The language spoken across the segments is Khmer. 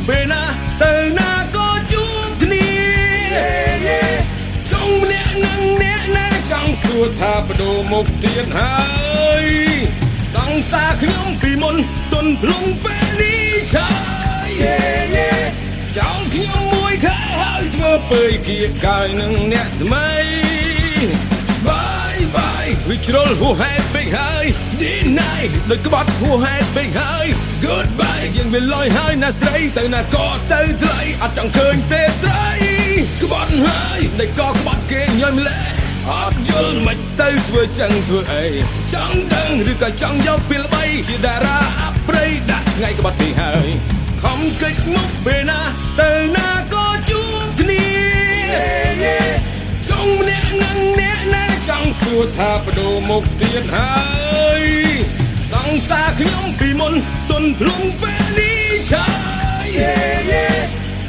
ពេលណាទៅណាក៏ជួបគ្នាចង់ម្នាក់នឹងអ្នកណាចង់សួរថាបដូរមុខទៀតហើយសង្សារខ្ញុំពីមុនទុនភ្លុងពេលនេះឆាយចង់ខ្ញុំមួយខែហើយធ្វើពើគៀកកាយនឹងអ្នកថ្មីបាយវិជ្រុលហួហេតុពេកហើយ deny ដូចក្បត់ហួហេតុពេកហើយ goodbye យើងវាលយហើយណាស្រីទៅណាក៏ទៅថ្លៃអត់ចង់ឃើញទេស្រីក្បត់ហើយដូចក៏ក្បត់គេញយម្លេះអត់យល់មិនទៅធ្វើចឹងធ្វើអីចង់ដឹងឬក៏ចង់យកពីល្បីជាតារាអប្រៃដាក់ថ្ងៃក្បត់ពីហើយខំកិច្ចមុខពេលណាទៅណាក៏ជួបគ្នាចង់ម្នាក់នឹងអ្នកណាចង់សួរថាបដូរមុខទៀតហើយសង្សារខ្ញុំពីមុនទុនភ្លុងពេលនេះឆាយ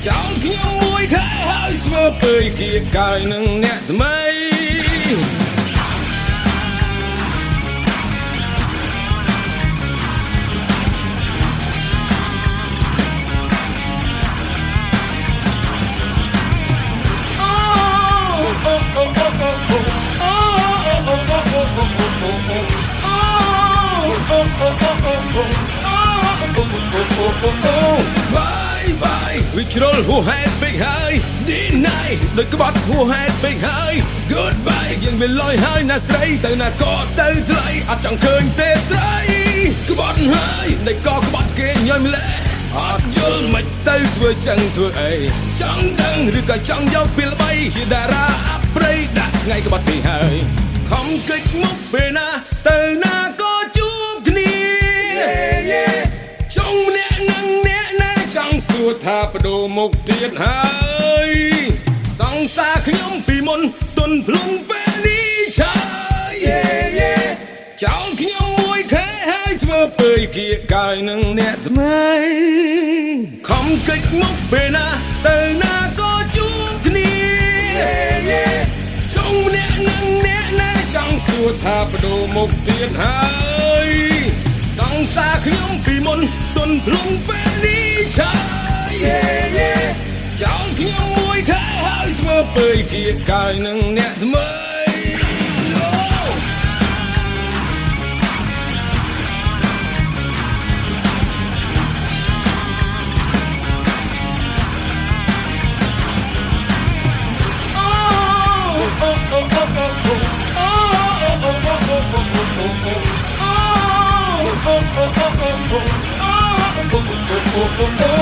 ចង់ខ្ញុំមួយខែហើយធ្វើពើគៀកកាយនឹងអ្នកថ្មីបាយវិជ្រុលហួហេតុពេកហើយ deny ដូចក្បត់ហួហេតុពេកហើយ goodbye យើងវាលយហើយណាស្រីទៅណាក៏ទៅថ្លៃអត់ចង់ឃើញទេស្រីក្បត់ហើយដូចក៏ក្បត់គេញយម្លេះអត់យល់មិនទៅធ្វើចឹងធ្វើអីចង់ដឹងឬក៏ចង់យកពីល្បីជាតារាអប្រៃដាក់ថ្ងៃក្បត់ពីហើយខំកិច្ចមុខពេលណាទៅណាក៏ជួបគ្នាចង់ម្នាក់នឹងអ្នកណាចង់សួរថាបដូរមុខទៀតហើយសង្សារខ្ញុំពីមុនទុនភ្លុងពេលនេះឆាយចង់ខ្ញុំមួយខែហើយធ្វើពើគៀកកាយនឹងអ្នកថ្មីខំកិច្ចមុខពេលណាទៅណាក៏ជួបគ្នាចង់ម្នាក់នឹងអ្នកណាចង់សួរថាបដូរមុខទៀតហើយសង្សារខ្ញុំពីមុនទុនភ្លុងពេលនេះឆាយចង់ខ្ញុំមួយខែហើយធ្វើពើគៀកកាយនឹងអ្នកថ្មីOh